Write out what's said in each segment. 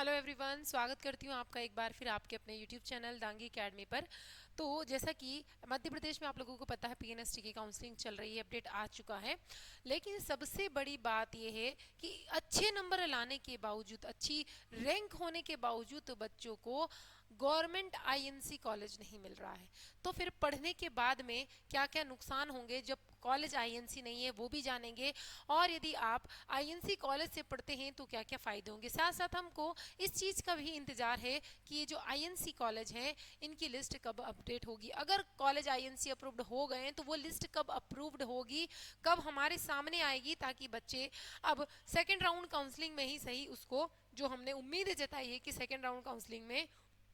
Hello everyone, स्वागत करती हूँ आपका एक बार फिर आपके अपने यूट्यूब चैनल दांगी एकेडमी पर। तो जैसा कि मध्य प्रदेश में आप लोगों को पता है पीएनएसटी की काउंसलिंग चल रही है, अपडेट आ चुका है। लेकिन सबसे बड़ी बात यह है कि अच्छे नंबर लाने के बावजूद, अच्छी रैंक होने के बावजूद तो बच्चों को गवर्नमेंट आईएनसी कॉलेज नहीं मिल रहा है। तो फिर पढ़ने के बाद में क्या क्या नुकसान होंगे जब कॉलेज आईएनसी नहीं है वो भी जानेंगे। और यदि आप आईएनसी कॉलेज से पढ़ते हैं तो क्या क्या फ़ायदे होंगे। साथ साथ हमको इस चीज़ का भी इंतज़ार है कि ये जो आईएनसी कॉलेज हैं इनकी लिस्ट कब अपडेट होगी। अगर कॉलेज आईएनसी अप्रूव्ड हो गए हैं तो वो लिस्ट कब अप्रूव्ड होगी, कब हमारे सामने आएगी, ताकि बच्चे अब सेकेंड राउंड काउंसलिंग में ही सही उसको, जो हमने उम्मीद जताई है कि सेकेंड राउंड काउंसलिंग में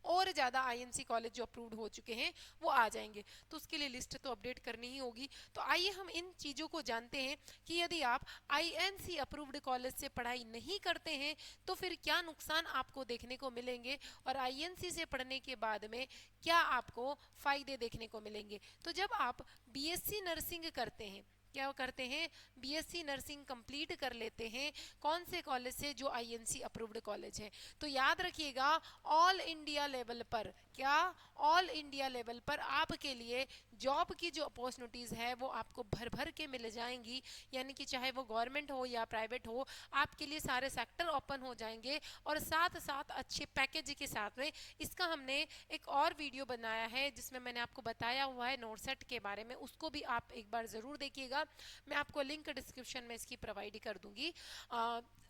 और ज़्यादा आईएनसी कॉलेज जो अप्रूव्ड हो चुके हैं वो आ जाएंगे, तो उसके लिए लिस्ट तो अपडेट करनी ही होगी। तो आइए हम इन चीज़ों को जानते हैं कि यदि आप आईएनसी अप्रूव्ड कॉलेज से पढ़ाई नहीं करते हैं तो फिर क्या नुकसान आपको देखने को मिलेंगे, और आईएनसी से पढ़ने के बाद में क्या आपको फ़ायदे देखने को मिलेंगे। तो जब आप बीएससी नर्सिंग करते हैं, क्या करते हैं, बीएससी नर्सिंग कंप्लीट कर लेते हैं कौन से कॉलेज से, जो आईएनसी अप्रूव्ड कॉलेज है, तो याद रखिएगा ऑल इंडिया लेवल पर, क्या ऑल इंडिया लेवल पर आपके लिए जॉब की जो अपॉर्चुनिटीज़ है वो आपको भर भर के मिल जाएंगी। यानी कि चाहे वो गवर्नमेंट हो या प्राइवेट हो, आपके लिए सारे सेक्टर ओपन हो जाएंगे और साथ साथ अच्छे पैकेज के साथ में। इसका हमने एक और वीडियो बनाया है जिसमें मैंने आपको बताया हुआ है नोटसेट के बारे में, उसको भी आप एक बार ज़रूर देखिएगा। मैं आपको लिंक डिस्क्रिप्शन में इसकी प्रोवाइड कर दूंगी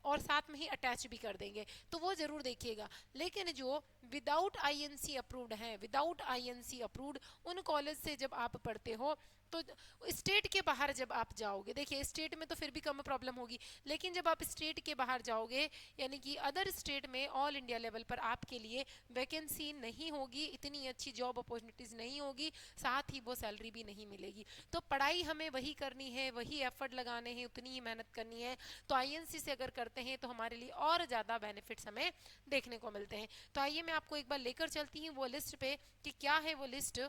और साथ में ही अटैच भी कर देंगे, तो वो ज़रूर देखिएगा। लेकिन जो विदाउट आईएनसी अप्रूव्ड हैं, विदाउट आईएनसी अप्रूव्ड उन कॉलेज से जब आप पढ़ते हो तो स्टेट के बाहर जब आप जाओगे, देखिए स्टेट में तो फिर भी कम प्रॉब्लम होगी, लेकिन जब आप स्टेट के बाहर जाओगे यानी कि अदर स्टेट में ऑल इंडिया लेवल पर आपके लिए वैकेंसी नहीं होगी, इतनी अच्छी जॉब अपॉर्चुनिटीज़ नहीं होगी, साथ ही वो सैलरी भी नहीं मिलेगी। तो पढ़ाई हमें वही करनी है, वही एफर्ट लगाने हैं, उतनी ही मेहनत करनी है। तो आईएनसी से अगर करते हैं तो हमारे लिए और ज़्यादा बेनिफिट्स हमें देखने को मिलते हैं। तो आइए मैं आपको एक बार लेकर चलती हूँ वो लिस्ट पे कि क्या है वो लिस्ट।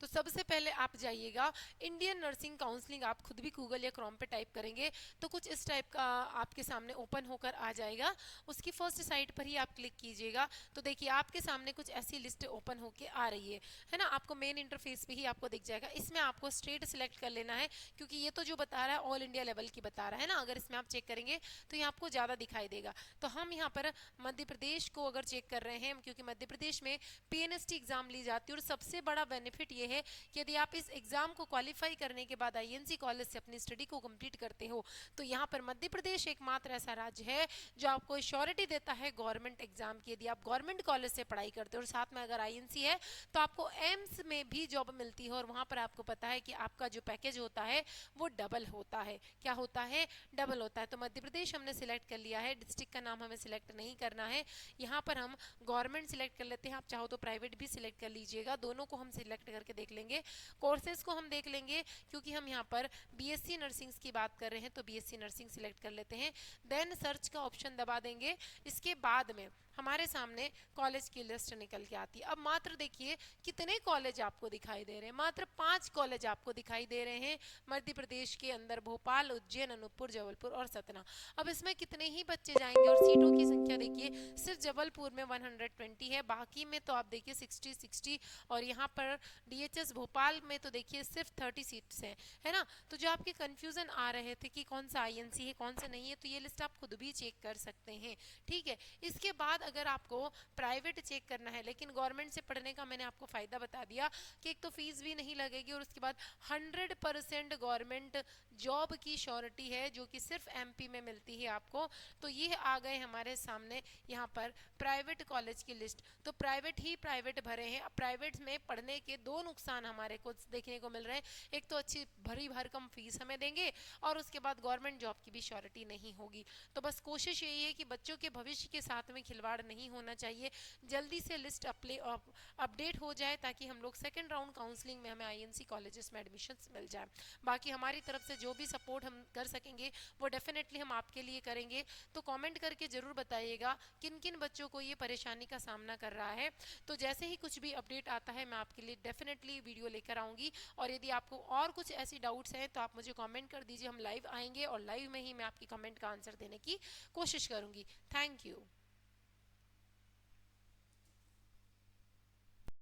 तो सबसे पहले आप जाइएगा इंडियन नर्सिंग काउंसलिंग, आप खुद भी गूगल या क्रोम पे टाइप करेंगे तो कुछ इस टाइप का आपके सामने ओपन होकर आ जाएगा। उसकी फर्स्ट साइट पर ही आप क्लिक कीजिएगा तो देखिए आपके सामने कुछ ऐसी लिस्ट ओपन होकर आ रही है ना। आपको मेन इंटरफेस पे ही आपको दिख जाएगा। इसमें आपको स्टेट सिलेक्ट कर लेना है क्योंकि ये तो जो बता रहा है ऑल इंडिया लेवल की बता रहा है ना। अगर इसमें आप चेक करेंगे तो ये आपको ज़्यादा दिखाई देगा। तो हम यहाँ पर मध्य प्रदेश को अगर चेक कर रहे हैं क्योंकि मध्य प्रदेश में पीएनएसटी एग्जाम ली जाती है और सबसे बड़ा बेनिफिट ये है कि यदि आप इस एग्जाम को क्वालिफाई करने के बाद आईएनसी कॉलेज से अपनी स्टडी को कंप्लीट करते हो तो यहाँ पर मध्य प्रदेश एकमात्र ऐसा राज्य है जो आपको श्योरिटी देता है गवर्नमेंट एग्जाम की। यदि आप गवर्नमेंट कॉलेज से पढ़ाई करते हो और साथ में अगर आईएनसी है तो आपको एम्स में भी जॉब मिलती है और वहाँ पर आपको पता है कि आपका जो पैकेज होता है वो डबल होता है। क्या होता है? डबल होता है। तो मध्य प्रदेश हमने सिलेक्ट कर लिया है, डिस्ट्रिक्ट का नाम हमें सिलेक्ट नहीं करना है। यहाँ पर हम गवर्नमेंट सिलेक्ट कर लेते हैं, आप चाहो तो प्राइवेट भी सिलेक्ट कर लीजिएगा, दोनों को हम सिलेक्ट करके देख लेंगे। कोर्सेज को हम देख लेंगे क्योंकि हम यहाँ पर बीएससी नर्सिंग की बात कर रहे हैं तो बीएससी नर्सिंग सिलेक्ट कर लेते हैं। देन सर्च का ऑप्शन दबा देंगे। इसके बाद में हमारे सामने कॉलेज की लिस्ट निकल के आती है। अब मात्र देखिए कितने कॉलेज आपको दिखाई दे रहे हैं, मात्र 5 कॉलेज आपको दिखाई दे रहे हैं मध्य प्रदेश के अंदर, भोपाल, उज्जैन, अनूपपुर, जबलपुर और सतना। अब इसमें कितने ही बच्चे जाएंगे और सीटों की संख्या देखिए सिर्फ जबलपुर में 120 है, बाकी में तो आप देखिए 60 और यहाँ पर डीएचएस भोपाल में तो देखिए सिर्फ 30 सीट्स हैं, है ना। तो जो आपके कंफ्यूजन आ रहे थे कि कौन सा आईएनसी है कौन सा नहीं है, तो ये लिस्ट आप खुद भी चेक कर सकते हैं, ठीक है। इसके बाद अगर आपको प्राइवेट चेक करना है, लेकिन गवर्नमेंट से पढ़ने का मैंने आपको फ़ायदा बता दिया कि एक तो फीस भी नहीं लगेगी और उसके बाद 100% गवर्नमेंट जॉब की श्योरिटी है जो कि सिर्फ एमपी में मिलती है आपको। तो ये आ गए हमारे सामने यहाँ पर प्राइवेट कॉलेज की लिस्ट। तो प्राइवेट ही प्राइवेट भरे हैं। अब प्राइवेट में पढ़ने के दो नुकसान हमारे को देखने को मिल रहे हैं, एक तो अच्छी भरी भरकम फीस हमें देंगे और उसके बाद गवर्नमेंट जॉब की भी श्योरिटी नहीं होगी। तो बस कोशिश यही है कि बच्चों के भविष्य के साथ में खिलवाड़ नहीं होना चाहिए, जल्दी से लिस्ट अपडेट हो जाए ताकि हम लोग सेकेंड राउंड काउंसलिंग में हमें आईएनसी कॉलेजेस में एडमिशन्स मिल जाए। बाकी हमारी तरफ से जो भी सपोर्ट हम कर सकेंगे वो डेफिनेटली हम आपके लिए करेंगे। तो कमेंट करके ज़रूर बताइएगा किन किन बच्चों को ये परेशानी का सामना कर रहा है। तो जैसे ही कुछ भी अपडेट आता है मैं आपके लिए डेफिनेटली डेफिनेटली वीडियो लेकर आऊँगी। और यदि आपको और कुछ ऐसी डाउट्स हैं तो आप मुझे कमेंट कर दीजिए, हम लाइव आएंगे और लाइव में ही मैं आपकी कमेंट का आंसर देने की कोशिश करूँगी। Thank you.